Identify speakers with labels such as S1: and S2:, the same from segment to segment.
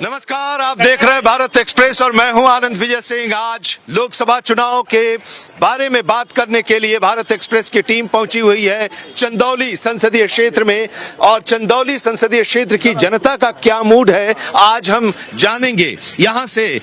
S1: नमस्कार, आप देख रहे हैं भारत एक्सप्रेस और मैं हूं आनंद विजय सिंह। आज लोकसभा चुनाव के बारे में बात करने के लिए भारत एक्सप्रेस की टीम पहुंची हुई है चंदौली संसदीय क्षेत्र में, और चंदौली संसदीय क्षेत्र की जनता का क्या मूड है आज हम जानेंगे। यहां से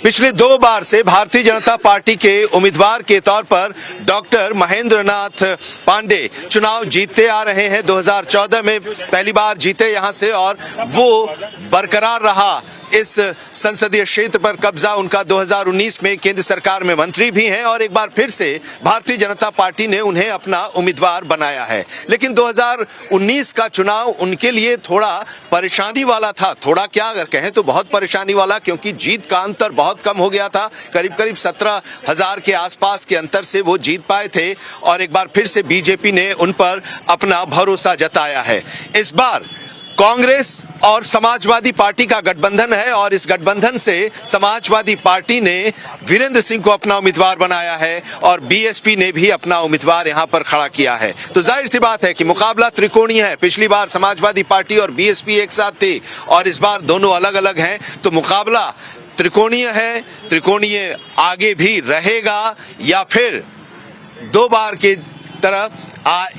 S1: पिछले 2 बार से भारतीय जनता पार्टी के उम्मीदवार के तौर पर डॉक्टर महेंद्र नाथ पांडे चुनाव जीतते आ रहे हैं। 2014 में पहली बार जीते यहां से और वो बरकरार रहा इस संसदीय क्षेत्र पर कब्जा उनका। 2019 में केंद्र सरकार में मंत्री भी हैं और एक बार फिर से भारतीय जनता पार्टी ने उन्हें अपना उम्मीदवार बनाया है। लेकिन 2019 का चुनाव उनके लिए थोड़ा परेशानी वाला था। थोड़ा क्या अगर कहें तो बहुत परेशानी वाला, क्योंकि जीत का अंतर बहुत कम हो गया था। करीब करीब 17,000 के आसपास के अंतर से वो जीत पाए थे और एक बार फिर से बीजेपी ने उन पर अपना भरोसा जताया है। इस बार कांग्रेस और समाजवादी पार्टी का गठबंधन है और इस गठबंधन से समाजवादी पार्टी ने वीरेंद्र सिंह को अपना उम्मीदवार बनाया है और बीएसपी ने भी अपना उम्मीदवार यहां पर खड़ा किया है। तो जाहिर सी बात है कि मुकाबला त्रिकोणीय है। पिछली बार समाजवादी पार्टी और बीएसपी एक साथ थे और इस बार दोनों अलग अलग हैं, तो मुकाबला त्रिकोणीय है। त्रिकोणीय आगे भी रहेगा या फिर 2 बार की तरह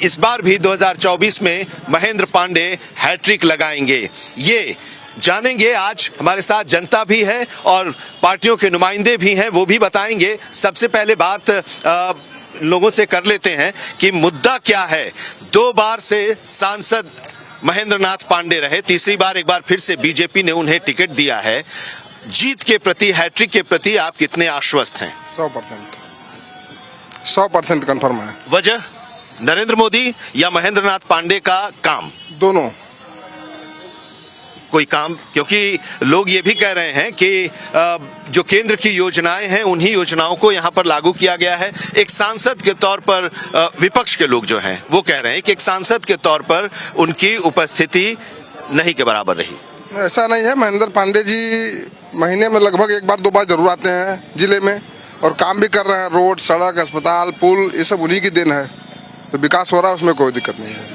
S1: इस बार भी 2024 में महेंद्र पांडे हैट्रिक लगाएंगे, ये जानेंगे। आज हमारे साथ जनता भी है और पार्टियों के नुमाइंदे भी हैं, वो भी बताएंगे। सबसे पहले बात लोगों से कर लेते हैं कि मुद्दा क्या है। 2 बार से सांसद महेंद्र नाथ पांडे रहे, तीसरी बार एक बार फिर से बीजेपी ने उन्हें टिकट दिया है। जीत के प्रति, हैट्रिक के प्रति आप कितने आश्वस्त हैं?
S2: 100% कंफर्म है।
S1: वजह नरेंद्र मोदी या महेंद्र नाथ पांडे का काम?
S2: दोनों।
S1: कोई काम, क्योंकि लोग ये भी कह रहे हैं कि जो केंद्र की योजनाएं हैं उन्हीं योजनाओं को यहां पर लागू किया गया है। एक सांसद के तौर पर विपक्ष के लोग जो हैं वो कह रहे हैं कि एक सांसद के तौर पर उनकी उपस्थिति नहीं के बराबर रही।
S2: ऐसा नहीं है। महेंद्र पांडे जी महीने में लगभग 1 बार 2 बार जरूर आते हैं जिले में और काम भी कर रहे हैं। रोड, सड़क, अस्पताल, पुल, ये सब उन्हीं की देन है, तो विकास हो रहा है, उसमें कोई दिक्कत नहीं है।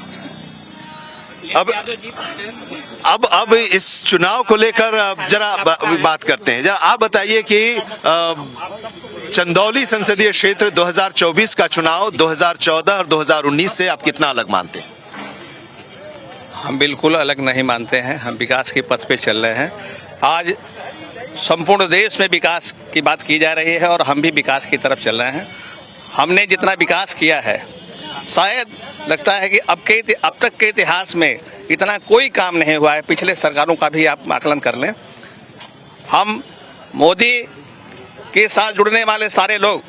S1: अब इस चुनाव को लेकर जरा बात करते हैं। जरा आप बताइए कि चंदौली संसदीय क्षेत्र 2024 का चुनाव 2014 और 2019 से आप कितना अलग मानते हैं?
S3: हम बिल्कुल अलग नहीं मानते हैं। हम विकास के पथ पे चल रहे हैं। आज संपूर्ण देश में विकास की बात की जा रही है और हम भी विकास की तरफ चल रहे हैं। हमने जितना विकास किया है, शायद लगता है कि अब तक के इतिहास में इतना कोई काम नहीं हुआ है। पिछले सरकारों का भी आप आकलन कर लें। हम मोदी के साथ जुड़ने वाले सारे लोग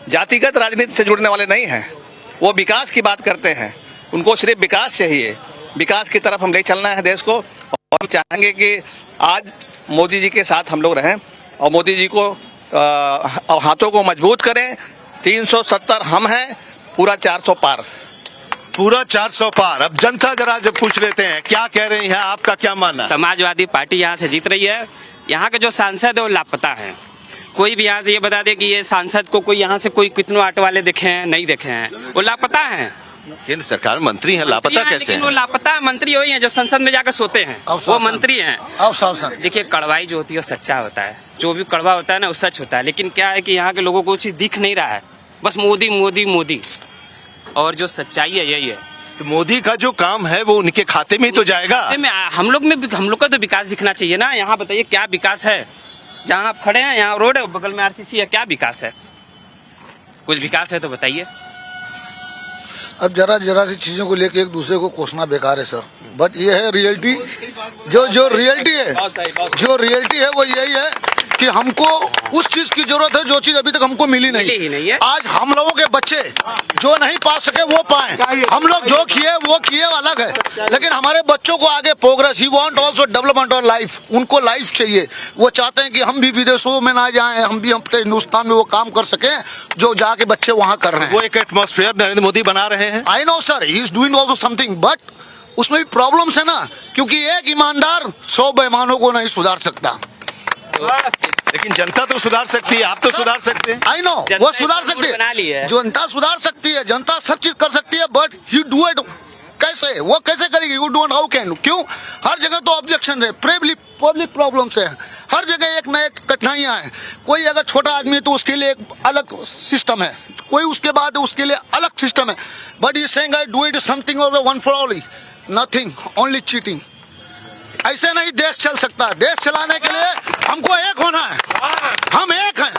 S3: जातिगत राजनीति से जुड़ने वाले नहीं हैं। वो विकास की बात करते हैं, उनको सिर्फ विकास चाहिए। विकास की तरफ हम ले चलना है देश को और हम चाहेंगे कि आज मोदी जी के साथ हम लोग रहें और मोदी जी को हाथों को मजबूत करें। 370 हम हैं, पूरा 400 पार।
S1: पूरा 400 पार। अब जनता जरा जब पूछ लेते हैं क्या कह रही है, आपका क्या मानना है?
S4: समाजवादी पार्टी यहाँ से जीत रही है। यहाँ के जो सांसद है वो लापता हैं। कोई भी यहाँ से ये बता दे कि ये सांसद को कोई यहाँ से कोई कितने ऑटो वाले देखे हैं, नहीं देखे हैं, वो लापता हैं।
S1: केंद्र सरकार मंत्री हैं, लापता कैसे हैं?
S4: वो लापता मंत्री वही हैं जो संसद में जाकर सोते हैं, वो मंत्री हैं। देखिए, कड़वाई जो होती है वो सच्चा होता है, जो भी कड़वा होता है ना वो सच होता है। लेकिन क्या है कि यहाँ के लोगों को चीज दिख नहीं रहा है, बस मोदी मोदी मोदी, और जो सच्चाई है यही है।
S1: तो मोदी का जो काम है वो उनके खाते में ही तो जाएगा।
S4: हम लोग का तो विकास दिखना चाहिए ना। यहाँ बताइए क्या विकास है? जहाँ आप खड़े हैं यहाँ रोड है, बगल में आरसीसी है, क्या विकास है? कुछ विकास है तो बताइए।
S5: अब जरा सी चीजों को लेके एक दूसरे को कोसना बेकार है सर, बट ये है रियलिटी। जो रियलिटी है वो यही है कि हमको उस चीज की जरूरत है जो चीज अभी तक हमको मिली नहीं है। आज हम लोगों के बच्चे जो नहीं पा सके वो पाए, हम लोग जो किए वो किए अलग है, लेकिन हमारे बच्चों को आगे progress, he want also development और लाइफ। उनको लाइफ चाहिए, वो चाहते हैं कि हम भी विदेशों में ना जाएं, हम भी अपने हिंदुस्तान में वो काम कर सकें जो जाके बच्चे वहाँ कर रहे हैं।
S1: वो एक एटमॉस्फेयर नरेंद्र मोदी बना रहे हैं।
S5: I know sir, he is doing also something, but उसमें भी प्रॉब्लम्स है ना, क्योंकि एक ईमानदार 100 बेईमानों को नहीं सुधार सकता।
S1: लेकिन जनता तो सुधार सकती है, आप तो सुधार सकते हैं।
S5: आई नो, वो सुधार सकती है, जनता सुधार सकती है, जनता सब चीज कर सकती है, बट ही डू इट कैसे वो कैसे करेगी? यू डोंट हाउ कैन, क्यों? हर जगह तो ऑब्जेक्शन है, पब्लिक प्रॉब्लम्स है, हर जगह एक न एक कठिनाइयां हैं। कोई अगर छोटा आदमी है तो उसके लिए एक अलग सिस्टम है, कोई उसके बाद उसके लिए अलग सिस्टम है। बट ये saying I do it something of one for all, nothing, only cheating. ऐसे नहीं देश चल सकता। देश चलाने के लिए हमको एक होना है, हम एक हैं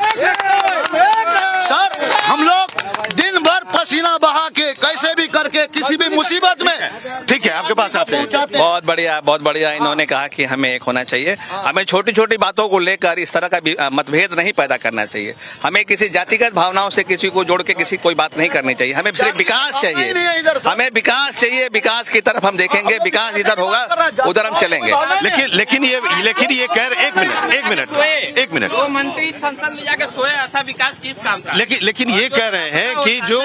S5: सर। हम लोग दिन भर पसीना बहा के कैसे भी करके किसी भी मुसीबत में,
S1: ठीक है, आपके पास आते हैं।
S3: बहुत बढ़िया इन्होंने कहा कि हमें एक होना चाहिए। हमें छोटी छोटी बातों को लेकर इस तरह का मतभेद नहीं पैदा करना चाहिए। हमें किसी जातिगत भावनाओं से किसी को जोड़ के किसी कोई बात नहीं करनी चाहिए। हमें सिर्फ विकास चाहिए, हमें विकास चाहिए। विकास की तरफ हम देखेंगे, विकास इधर होगा उधर हम चलेंगे।
S1: लेकिन ये कह रहे, एक मिनट
S4: दो मंत्री संसद में जाके सोए, ऐसा विकास किस काम का?
S1: लेकिन ये कह रहे हैं कि जो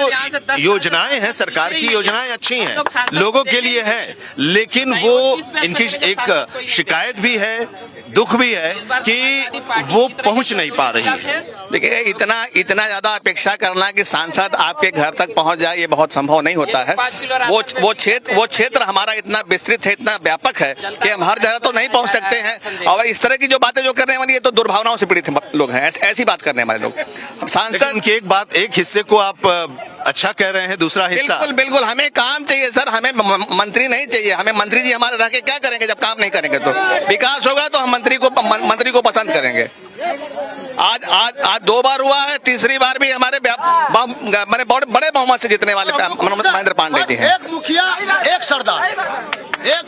S1: योजनाएं हैं, सरकार की योजनाएं अच्छी हैं, लोगों के लिए है, लेकिन वो इनकी एक शिकायत भी है, दुख भी है कि वो पहुंच नहीं पा रही है।
S3: देखिए, इतना ज्यादा अपेक्षा करना कि सांसद आपके घर तक पहुंच जाए, ये बहुत संभव नहीं होता है। वो क्षेत्र हमारा इतना विस्तृत है, इतना व्यापक है कि हम हर जगह तो नहीं पहुंच सकते हैं। और इस तरह की जो बातें जो करने वाली है तो दुर्भावनाओं से पीड़ित लोग हैं, ऐसी बात करने वाले लोग। सांसद
S1: की एक हिस्से को आप अच्छा कह रहे हैं, दूसरा हिस्सा
S3: बिल्कुल हमें काम चाहिए सर, हमें मंत्री नहीं चाहिए। हमें मंत्री जी हमारे रह के क्या करेंगे जब काम नहीं करेंगे? तो विकास होगा तो हम मंत्री को पसंद करेंगे। आज 2 बार हुआ है, तीसरी बार भी हमारे बड़े बहुमत से जीतने वाले महेंद्र पांडे जी हैं।
S5: एक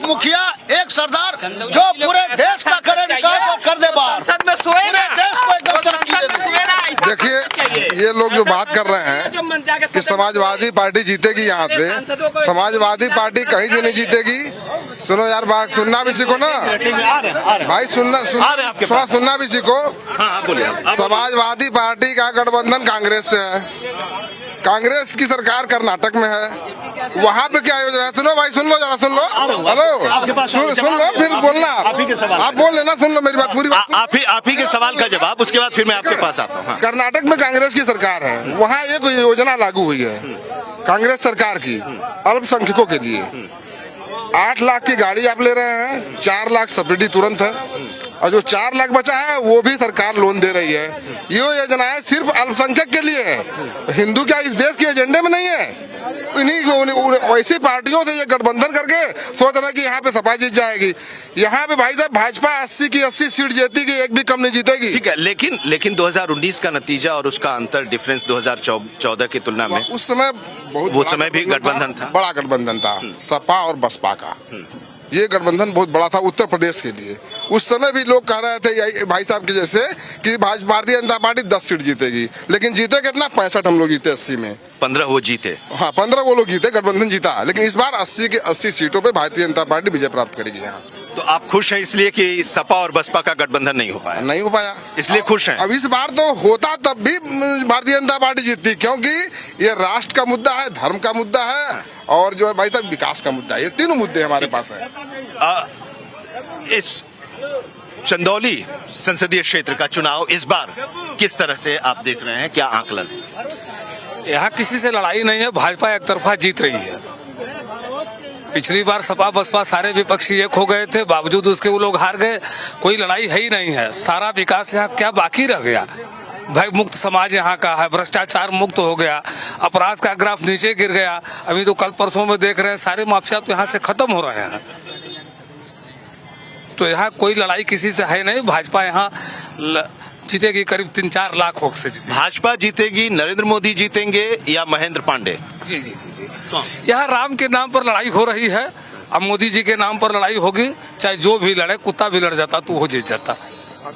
S5: मुखिया एक सरदार जो पूरे देश का करे विकास और कर दे बाहर।
S4: संसद में सोए ना,
S5: देश को एकदम तरक्की दे दे।
S2: देखिए, ये लोग जो बात कर रहे हैं कि समाजवादी पार्टी जीतेगी, यहाँ से समाजवादी पार्टी कहीं से नहीं जीतेगी। सुनो यार, बात सुनना भी सीखो ना भाई, थोड़ा सुनना भी सीखो। समाजवादी पार्टी का गठबंधन कांग्रेस से है, कांग्रेस की सरकार कर्नाटक में है। वहाँ पे क्या योजना है? सुनो भाई, सुन लो जरा, सुन लो। हेलो, सुन लो, फिर बोलना। आप बोल लेना, सुन लो मेरी बात पूरी।
S1: आप ही के सवाल का जवाब, उसके बाद फिर मैं आपके पास आता हूँ।
S2: कर्नाटक में कांग्रेस की सरकार है, वहाँ एक योजना लागू हुई है कांग्रेस सरकार की, अल्पसंख्यकों के लिए। 8 लाख की गाड़ी आप ले रहे हैं, 4 लाख सब्सिडी तुरंत है, और जो 4 लाख बचा है वो भी सरकार लोन दे रही है। ये योजनाएं सिर्फ अल्पसंख्यक के लिए है, हिंदू क्या इस देश के एजेंडे में नहीं है। इन्हीं वैसी पार्टियों से ये गठबंधन करके सोच रहे कि यहाँ पे सपा जीत जाएगी। यहाँ पे भाई साहब भाजपा 80 की 80 सीट जीतेगी, एक भी कम नहीं जीतेगी।
S1: ठीक है, लेकिन 2019 का नतीजा और उसका अंतर डिफरेंस 2014 की तुलना में,
S2: उस समय
S1: वो समय भी गठबंधन था,
S2: बड़ा गठबंधन था सपा और बसपा का। ये गठबंधन बहुत बड़ा था उत्तर प्रदेश के लिए। उस समय भी लोग कह रहे थे भाई साहब के जैसे कि भारतीय जनता पार्टी 10 सीट जीतेगी, लेकिन जीते कितना? 65 हम लोग जीते 80 में,
S1: 15 वो जीते।
S2: हाँ, 15 वो लोग जीते, गठबंधन जीता। लेकिन इस बार 80 के 80 सीटों पे भारतीय जनता पार्टी विजय प्राप्त करेगी यहाँ।
S1: तो आप खुश हैं इसलिए कि सपा और बसपा का गठबंधन नहीं हो पाया, इसलिए खुश हैं?
S2: अब इस बार तो होता तब भी भारतीय जनता पार्टी जीतती, क्योंकि ये राष्ट्र का मुद्दा है, धर्म का मुद्दा है, और जो है भाई साहब विकास का मुद्दा है। ये तीनों मुद्दे हमारे पास है।
S1: इस चंदौली संसदीय क्षेत्र का चुनाव इस बार किस तरह से आप देख रहे हैं, क्या आकलन?
S6: यहाँ किसी से लड़ाई नहीं है, भाजपा एक तरफा जीत रही है। पिछली बार सपा बसपा सारे विपक्षी एक हो गए थे, बावजूद उसके वो लोग हार गए। कोई लड़ाई है ही नहीं है। सारा विकास यहाँ क्या बाकी रह गया? भय मुक्त समाज यहाँ का है, भ्रष्टाचार मुक्त हो गया, अपराध का ग्राफ नीचे गिर गया। अभी तो कल परसों में देख रहे हैं सारे माफिया तो यहाँ से खत्म हो रहे हैं। तो यहाँ कोई लड़ाई किसी से है नहीं। भाजपा यहाँ जीतेगी, करीब 3-4 लाख वोट से जीतेगी।
S1: भाजपा जीतेगी, नरेंद्र मोदी जीतेंगे या महेंद्र पांडे?
S6: जी जी जी जी। यहाँ राम के नाम पर लड़ाई हो रही है, अब मोदी जी के नाम पर लड़ाई होगी। चाहे जो भी लड़े, कुत्ता भी लड़ जाता तो वो जीत जाता।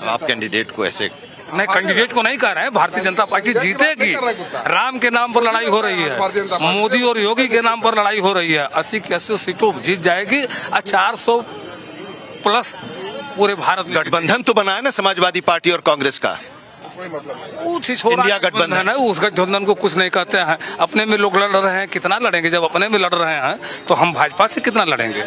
S1: आप कैंडिडेट को ऐसे
S6: नहीं, कैंडिडेट को नहीं कह रहे हैं, भारतीय जनता पार्टी जीतेगी। राम के नाम पर लड़ाई हो रही है, मोदी और योगी के नाम पर लड़ाई हो रही है। 80 की 80 सीटों जीत जाएगी और 400 प्लस पूरे भारत में।
S1: गठबंधन तो बना है ना समाजवादी पार्टी और कांग्रेस का, इंडिया गठबंधन
S6: है। उस गठबंधन को कुछ नहीं कहते हैं। अपने में लोग लड़ रहे हैं, कितना लड़ेंगे? जब अपने में लड़ रहे हैं तो हम भाजपा से कितना लड़ेंगे?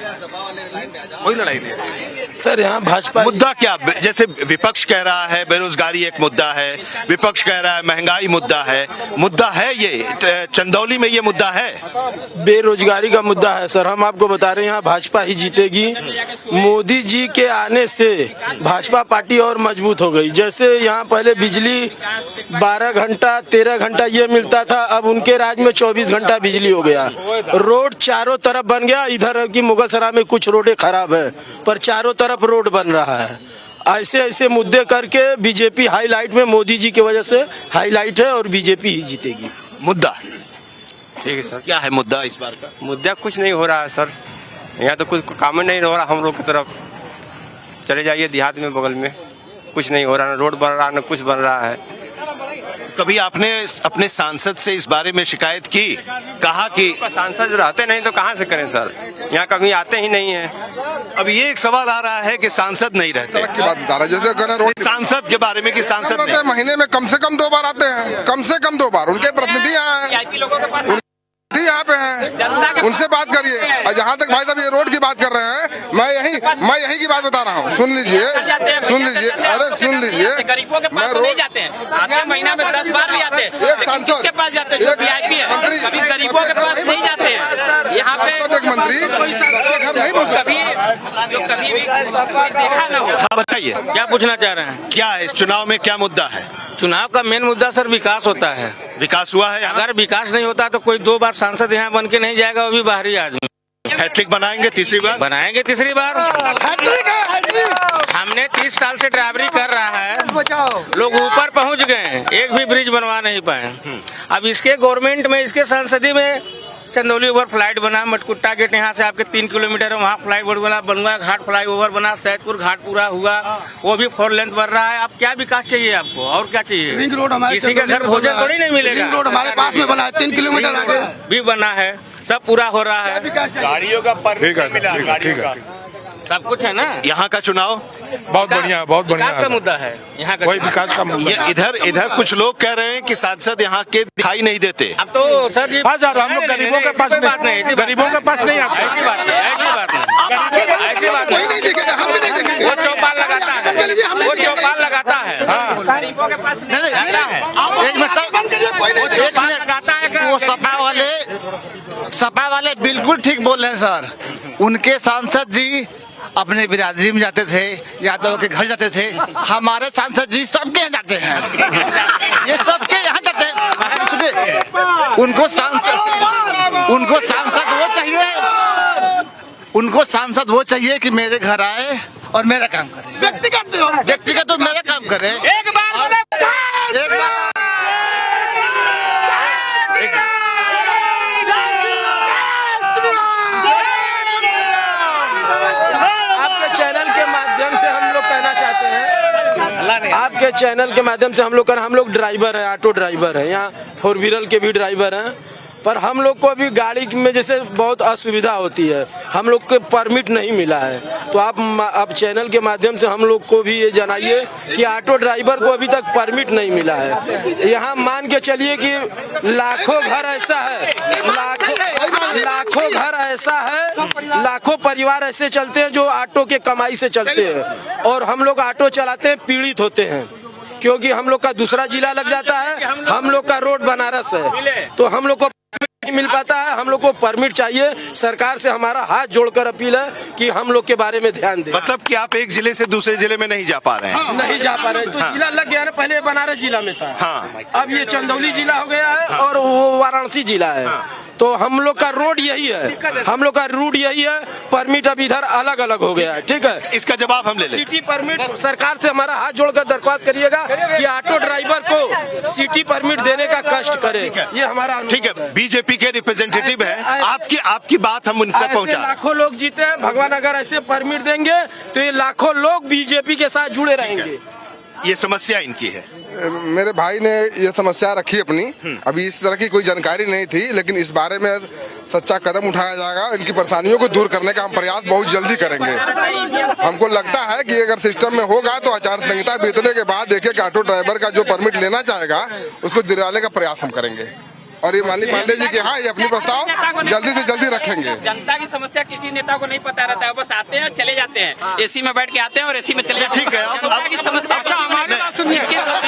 S6: कोई लड़ाई नहीं है।
S7: सर यहाँ भाजपा
S1: मुद्दा क्या, जैसे विपक्ष कह रहा है बेरोजगारी एक मुद्दा है, विपक्ष कह रहा है महंगाई मुद्दा है ये चंदौली में ये मुद्दा है?
S7: बेरोजगारी का मुद्दा है सर। हम आपको बता रहे हैं यहाँ भाजपा ही जीतेगी। मोदी जी के आने से भाजपा पार्टी और मजबूत हो गई। जैसे यहाँ पहले बिजली 12 घंटा 13 घंटा ये मिलता था, अब उनके राज में 24 घंटा बिजली हो गया। रोड चारों तरफ बन गया। इधर की मुगलसराय में कुछ रोडें खराब है पर चारों तरफ रोड बन रहा है। ऐसे ऐसे मुद्दे करके बीजेपी हाईलाइट में, मोदी जी की वजह से हाईलाइट है और बीजेपी ही जीतेगी।
S1: मुद्दा
S8: ठीक है सर।
S1: क्या है मुद्दा इस बार का?
S8: मुद्दा कुछ नहीं हो रहा है सर, यहाँ तो कुछ काम नहीं हो रहा। हम लोग की तरफ चले जाइए देहात में, बगल में कुछ नहीं हो रहा, न रोड बन रहा न कुछ बन रहा है।
S1: कभी आपने अपने सांसद से इस बारे में शिकायत की? कहा कि
S8: सांसद रहते नहीं तो कहाँ से करें सर, यहाँ कभी आते ही नहीं है।
S1: अब ये एक सवाल आ रहा है कि सांसद नहीं रहते।
S2: सड़क की बात बता रहा है, जैसे कहना रोड
S1: सांसद के बारे में कि सांसद
S2: रहते हैं, महीने में कम से कम 2 बार आते हैं, कम से कम 2 बार। उनके प्रतिनिधि यहाँ हैं, यहाँ पे हैं, उनसे बात करिए। और जहाँ तक भाई साहब ये रोड की बात कर रहे हैं, मैं यही की बात बता रहा हूँ। सुन लीजिए, अरे सुन लीजिए।
S4: गरीबों के पास नहीं जाते हैं, आते महीना में 10 बार भी आते हैं, लेकिन किसके पास जाते हैं? जो वीआईपी है, कभी गरीबों के पास नहीं जाते हैं। यहाँ पे
S2: एक मंत्री
S4: कभी भी देखा ना हो।
S1: हाँ बताइए,
S9: क्या पूछना चाह रहे हैं?
S1: क्या है इस चुनाव में, क्या मुद्दा है?
S9: चुनाव का मेन मुद्दा सर विकास होता है।
S1: विकास हुआ है यहाँ?
S9: अगर विकास नहीं होता तो कोई 2 बार सांसद यहाँ बन के नहीं जाएगा, वो भी बाहरी आदमी।
S1: हैट्रिक बनाएंगे तीसरी बार?
S9: बनाएंगे तीसरी बार। हमने 30 साल से ड्राइवरी कर रहा है, लोग ऊपर पहुँच गए, एक भी ब्रिज बनवा नहीं पाए। अब इसके गवर्नमेंट में, इसके संसदीय में चंदौली ओवर फ्लाइट बना, मटकुट्टा गेट यहाँ से आपके 3 किलोमीटर है, वहाँ फ्लाइट बना, बनवा घाट फ्लाई ओवर बना, सैदपुर घाट पूरा हुआ, वो भी 4 लेंथ बन रहा है। अब क्या विकास चाहिए आपको, और क्या चाहिए?
S5: रिंग रोड हमारे
S9: किसी के घर भोजन थोड़ी नहीं मिलेगा।
S5: रिंग रोड हमारे पास में बना है, 3 किलोमीटर आगे
S9: भी बना है, सब पूरा हो रहा है,
S8: गाड़ियों का परमिट मिला, गाड़ियों का
S9: सब कुछ है ना।
S1: यहाँ का चुनाव
S6: बहुत बढ़िया, बहुत बढ़िया
S9: विकास का मुद्दा है यहाँ का।
S6: वही विकास का मुद्दा।
S1: ये इधर कुछ लोग कह रहे हैं कि सांसद यहाँ के दिखाई नहीं देते।
S9: अब तो सर जी
S6: हाँ सर, हम लोग गरीबों के पास नहीं, गरीबों के पास नहीं आते।
S9: ऐसी बात नहीं, ऐसी बात नहीं।
S5: नहीं दिखेगा, हम भी नहीं देखेंगे।
S9: वो चौपाल लगाता है, वो चौपाल लगाता है,
S4: गरीबों के पास नहीं
S9: लगाता है,
S5: एक मिनट
S9: चौपाल लगाता है क्या?
S5: वो सपा वाले बिल्कुल ठीक बोल रहे हैं सर। उनके सांसद जी अपने बिरादरी में जाते थे, यादव के घर जाते थे। हमारे सांसद जी सबके यहाँ जाते हैं, ये सबके यहाँ जाते हैं। उनको सांसद वो चाहिए कि मेरे घर आए और मेरा काम करे। व्यक्तिगत तो मेरा काम करे।
S9: एक बार
S7: आपके चैनल के माध्यम से हम लोग कहना चाहते हैं, आपके चैनल के माध्यम से हम लोग ड्राइवर है, ऑटो ड्राइवर है, यहाँ 4 व्हीलर के भी ड्राइवर हैं। पर हम लोग को अभी गाड़ी में जैसे बहुत असुविधा होती है, हम लोग को परमिट नहीं मिला है। तो आप चैनल के माध्यम से हम लोग को भी ये जनाइए कि ऑटो ड्राइवर को अभी तक परमिट नहीं मिला है। यहाँ मान के चलिए कि लाखों घर ऐसा है, लाखों घर ऐसा है, लाखों परिवार ऐसे चलते हैं जो ऑटो के कमाई से चलते हैं, और हम लोग ऑटो चलाते हैं पीड़ित होते हैं, क्योंकि हम लोग का दूसरा जिला लग जाता है, हम लोग का रोड बनारस है, तो हम लोग को नहीं मिल पाता है। हम लोग को परमिट चाहिए। सरकार से हमारा हाथ जोड़कर अपील है कि हम लोग के बारे में ध्यान दें।
S1: मतलब कि आप एक जिले से दूसरे जिले में नहीं जा पा रहे हैं?
S7: नहीं जा पा रहे, तो जिला लग गया ना, पहले बनारस जिला में था, अब ये चंदौली जिला हो गया है, और वो वाराणसी जिला है। तो हम लोग का रोड यही है, हम लोग का रूट यही है। परमिट अब इधर अलग अलग हो गया है, ठीक है।
S1: इसका जवाब हम ले लें।
S7: सिटी परमिट सरकार से हमारा हाथ जोड़कर दरख्वास्त करिएगा कि ऑटो ड्राइवर को सिटी परमिट देने का कष्ट करे। ये हमारा
S1: ठीक है, बीजेपी के रिप्रेजेंटेटिव है, आपकी बात हम उन तक पहुंचा।
S7: लाखों लोग जीते हैं, भगवान अगर ऐसे परमिट देंगे तो ये लाखों लोग बीजेपी के साथ जुड़े रहेंगे।
S1: ये समस्या इनकी है।
S2: मेरे भाई ने ये समस्या रखी अपनी, अभी इस तरह की कोई जानकारी नहीं थी, लेकिन इस बारे में सच्चा कदम उठाया जाएगा। इनकी परेशानियों को दूर करने का हम प्रयास बहुत जल्दी करेंगे। हमको लगता है कि अगर सिस्टम में होगा तो आचार संहिता बीतने के बाद देखिए कि ऑटो ड्राइवर का जो परमिट लेना चाहेगा उसको दिलाने का प्रयास हम करेंगे। और ये माननीय पांडे जी के यहाँ ये अपनी प्रस्ताव जल्दी से जल्दी रखेंगे।
S4: जनता की समस्या किसी नेता को नहीं पता रहता है, बस आते हैं और चले जाते हैं, एसी में बैठ के आते हैं और एसी में चले जाते हैं।
S1: ठीक है, अब
S4: जनता की समस्या
S6: हमारी बात सुनिए,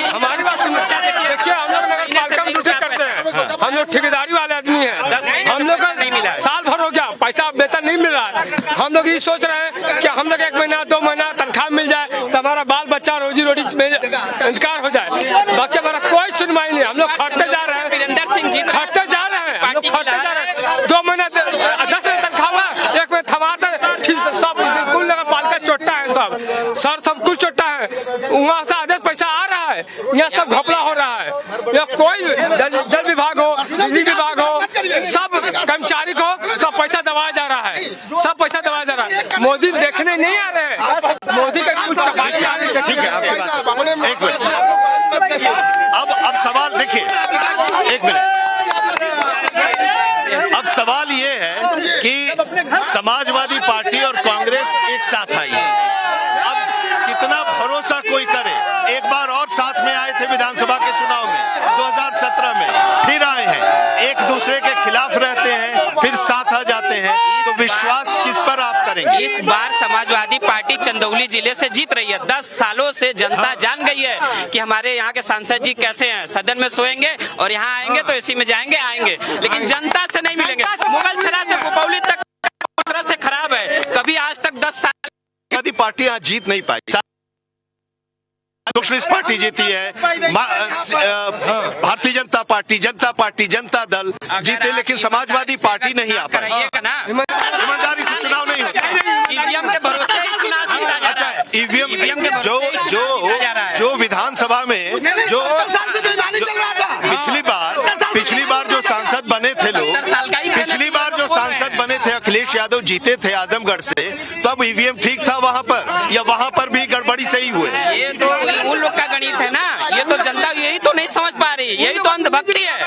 S6: हमारी बात समस्या देखिए, हम लोग नगर पालिका में ड्यूटी करते हैं, हम लोग ठेकेदारी वाले आदमी हैं, हम लोग का
S4: नहीं मिला,
S6: साल भर हो गया, पैसा वेतन नहीं मिल रहा है। हम लोग ये सोच रहे हैं कि हम लोग 1 महीना 2 महीना तनख्वाह मिल जाए तो हमारा बाल बच्चा रोजी रोटी में इंतजार हो जाए, बाकी हमारा कोई सुनवाई नहीं। हम लोग खटते जा रहे हैं,
S4: वीरेंद्र सिंह जी
S6: खटते जा रहे हैं, हम लोग खटते जा रहे हैं। 2 महीना 10 दिन तनख्वाह, 1 महीना थमाते फिर सब कुल नगर पालिका चोट्टा है, सब सब कुल चोट्टा है। वहाँ से आधे पैसा आ रहा है, यहाँ सब घपला हो रहा है। या कोई जल विभाग हो, बिजली विभाग हो, सब कर्मचारी को सब पैसा दबाया जा रहा है, सब पैसा दबाया जा रहा है। मोदी देखने नहीं आ रहे हैं, मोदी का कुछ चपाटी आ रही है।
S1: ठीक है, आपकी बात एक मिनट। अब सवाल देखिए, 1 मिनट। अब सवाल ये है कि समाजवादी पार्टी और कांग्रेस एक साथ आई है, अब कितना भरोसा कोई करे। एक बार और साथ में आए थे विधानसभा के चुनाव में 2017 में, फिर आए हैं, एक दूसरे के खिलाफ रहते हैं, फिर साथ आ जाते हैं, तो विश्वास किस पर आप करेंगे?
S4: इस बार समाजवादी पार्टी चंदौली जिले से जीत रही है। 10 सालों से जनता जान गई है कि हमारे यहाँ के सांसद जी कैसे हैं, सदन में सोएंगे और यहाँ आएंगे तो एसी में जाएंगे आएंगे, लेकिन जनता से नहीं मिलेंगे। मुगलसराय से पुपौली तक तरह से खराब है, कभी आज तक 10 साल
S1: समाजवादी पार्टी आज जीत नहीं पाई, सोशलिस्ट पार्टी जीती है, भारतीय जनता पार्टी, जनता दल जीते, लेकिन समाजवादी पार्टी नहीं आ पाई। ईमानदारी से चुनाव नहीं होता,
S4: ईवीएम के भरोसे ही चुनाव जीता जा रहा है।
S1: अच्छा, ईवीएम जो विधानसभा में जो पिछली बार जो सांसद बने थे लोग, पिछली बार जो सांसद बने थे अखिलेश यादव जीते थे आजमगढ़ से, तब ईवीएम ठीक था वहां पर, या वहां पर भी गड़बड़ी सही हुए?
S4: ये तो उन लोग का गणित है ना, ये तो जनता यही तो नहीं समझ पा रही, यही तो अंधभक्ति है,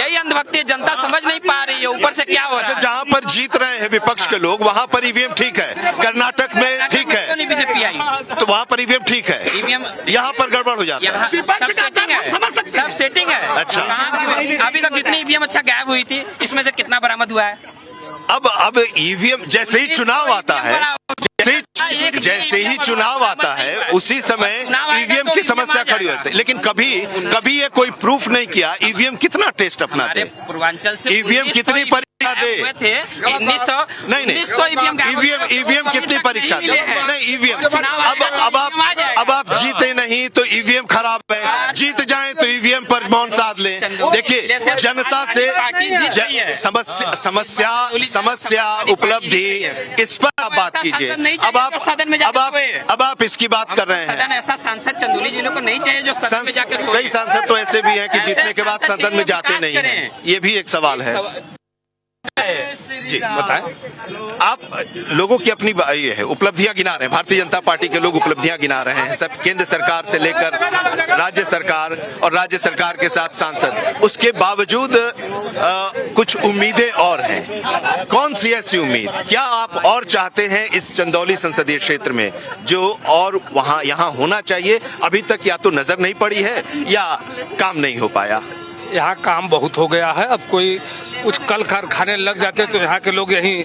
S4: यही अंधभक्ति है, जनता समझ नहीं पा रही है ऊपर से क्या हो रहा है।
S1: जहां पर जीत रहे हैं विपक्ष के लोग वहां पर ईवीएम ठीक है, कर्नाटक में ठीक है,
S4: बीजेपी आई
S1: तो वहां पर ईवीएम ठीक है,
S4: ईवीएम
S1: यहाँ पर गड़बड़ हो जाता है।
S4: सब सेटिंग है, सब सेटिंग है।
S1: अच्छा।
S4: अभी तक जितनी ईवीएम अच्छा गायब हुई थी, इसमें से कितना बरामद हुआ है?
S1: अब ईवीएम जैसे ही चुनाव आता है, जैसे ही चुनाव आता है उसी समय ईवीएम की समस्या खड़ी होती है, लेकिन कभी ये कोई प्रूफ नहीं किया ईवीएम कितना टेस्ट अपना दे,
S4: पूर्वांचल से
S1: ईवीएम कितनी परीक्षा दे, ईवीएम कितनी परीक्षा दे, नहीं ईवीएम अब आप जीते नहीं तो ईवीएम खराब है, जीत जाए तो ईवीएम पर मौन साध लें। देखिए, जनता से समस्या उपलब्धि, इस पर आप बात कीजिए। अब आप इसकी बात कर रहे हैं।
S4: ऐसा सांसद चंदौली जिले को नहीं चाहिए जो सदन में जाकर सोए।
S1: कई सांसद तो ऐसे भी हैं कि जीतने के बाद सदन में जाते नहीं हैं, ये भी एक सवाल है। जी
S6: बताएं।
S1: आप लोगों की अपनी ये है, उपलब्धियां गिना रहे हैं, भारतीय जनता पार्टी के लोग उपलब्धियां गिना रहे हैं, सब केंद्र सरकार से लेकर राज्य सरकार और राज्य सरकार के साथ सांसद, उसके बावजूद कुछ उम्मीदें और हैं। कौन सी ऐसी उम्मीद, क्या आप और चाहते हैं इस चंदौली संसदीय क्षेत्र में जो और वहां यहाँ होना चाहिए, अभी तक या तो नजर नहीं पड़ी है या काम नहीं हो पाया?
S6: यहाँ काम बहुत हो गया है, अब कोई कुछ कल कारखाने लग जाते तो यहाँ के लोग यहीं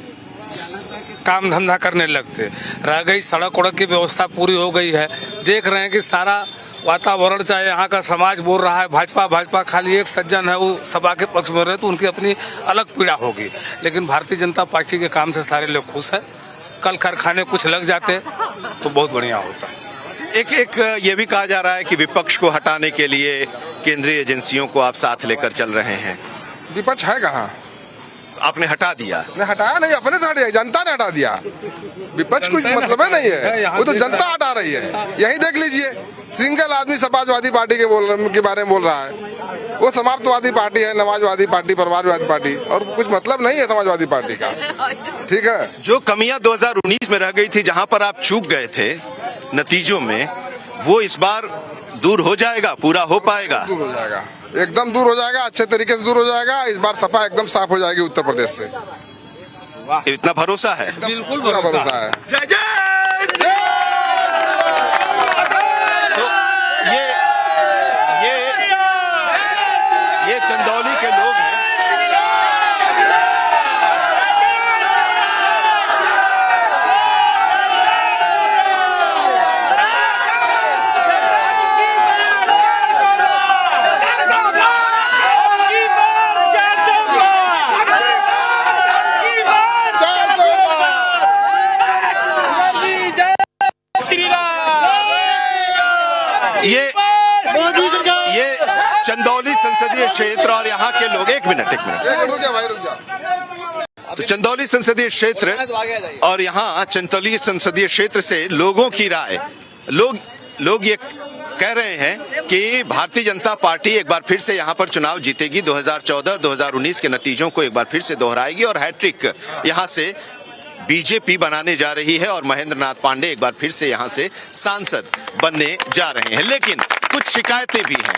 S6: काम धंधा करने लगते। रह गई सड़क उड़क की व्यवस्था पूरी हो गई है, देख रहे हैं कि सारा वातावरण, चाहे यहाँ का समाज बोल रहा है भाजपा, खाली एक सज्जन है वो सभा के पक्ष में रहे तो उनकी अपनी अलग पीड़ा होगी, लेकिन भारतीय जनता पार्टी के काम से सारे लोग खुश है। कल कारखाने कुछ लग जाते तो बहुत बढ़िया होता।
S1: एक ये भी कहा जा रहा है कि विपक्ष को हटाने के लिए केंद्रीय एजेंसियों को आप साथ लेकर चल रहे हैं।
S2: विपक्ष है कहाँ?
S1: आपने हटा दिया?
S2: नहीं हटाया नहीं, अपने से हटाया, जनता ने हटा दिया। विपक्ष कुछ मतलब है नहीं है, वो तो जनता हटा रही है। यही देख लीजिए, सिंगल आदमी समाजवादी पार्टी के बारे में बोल रहा है, वो समाप्तवादी पार्टी है, नमाजवादी पार्टी, परिवारवादी पार्टी, और कुछ मतलब नहीं है समाजवादी पार्टी का। ठीक है, जो
S1: कमियां 2019 में रह गई थी, जहां पर आप चूक गए थे नतीजों में, वो इस बार दूर हो जाएगा, पूरा हो पाएगा?
S2: दूर हो जाएगा, एकदम दूर हो जाएगा, अच्छे तरीके से दूर हो जाएगा। इस बार सपा एकदम साफ हो जाएगी उत्तर प्रदेश से।
S1: इतना भरोसा है?
S6: बिल्कुल
S2: भरोसा है।
S1: जय जय। तो ये चंदौली के लोग हैं, ये चंदौली संसदीय क्षेत्र और यहाँ के लोग, एक मिनट
S2: रुक जा भाई, रुक जा।
S1: तो चंदौली संसदीय क्षेत्र और यहाँ चंदौली संसदीय क्षेत्र से लोगों की राय, लोग ये कह रहे हैं कि भारतीय जनता पार्टी एक बार फिर से यहाँ पर चुनाव जीतेगी, 2014-2019 के नतीजों को एक बार फिर से दोहराएगी और हैट्रिक यहाँ से बीजेपी बनाने जा रही है और महेंद्र नाथ पांडे एक बार फिर से यहाँ से सांसद बनने जा रहे हैं। लेकिन कुछ शिकायतें भी हैं।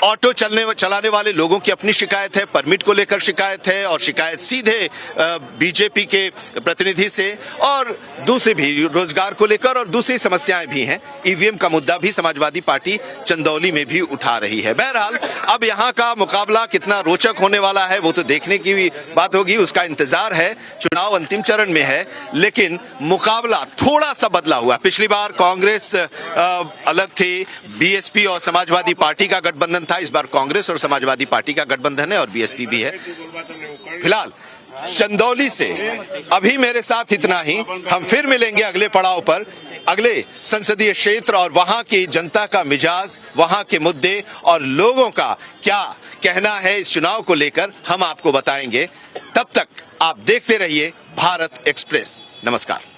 S1: ऑटो चलाने वाले लोगों की अपनी शिकायत है, परमिट को लेकर शिकायत है और शिकायत सीधे बीजेपी के प्रतिनिधि से, और दूसरे भी रोजगार को लेकर और दूसरी समस्याएं भी हैं। ईवीएम का मुद्दा भी समाजवादी पार्टी चंदौली में भी उठा रही है। बहरहाल अब यहाँ का मुकाबला कितना रोचक होने वाला है वो तो देखने की भी बात होगी, उसका इंतजार है। चुनाव अंतिम चरण में है लेकिन मुकाबला थोड़ा सा बदला हुआ। पिछली बार कांग्रेस अलग थी, बीएसपी और समाजवादी पार्टी का गठबंधन था, इस बार कांग्रेस और समाजवादी पार्टी का गठबंधन है और बीएसपी भी है। फिलहाल चंदौली से अभी मेरे साथ इतना ही। हम फिर मिलेंगे अगले पड़ाव पर, अगले संसदीय क्षेत्र और वहां की जनता का मिजाज, वहां के मुद्दे और लोगों का क्या कहना है इस चुनाव को लेकर हम आपको बताएंगे। तब तक आप देखते रहिए भारत एक्सप्रेस। नमस्कार।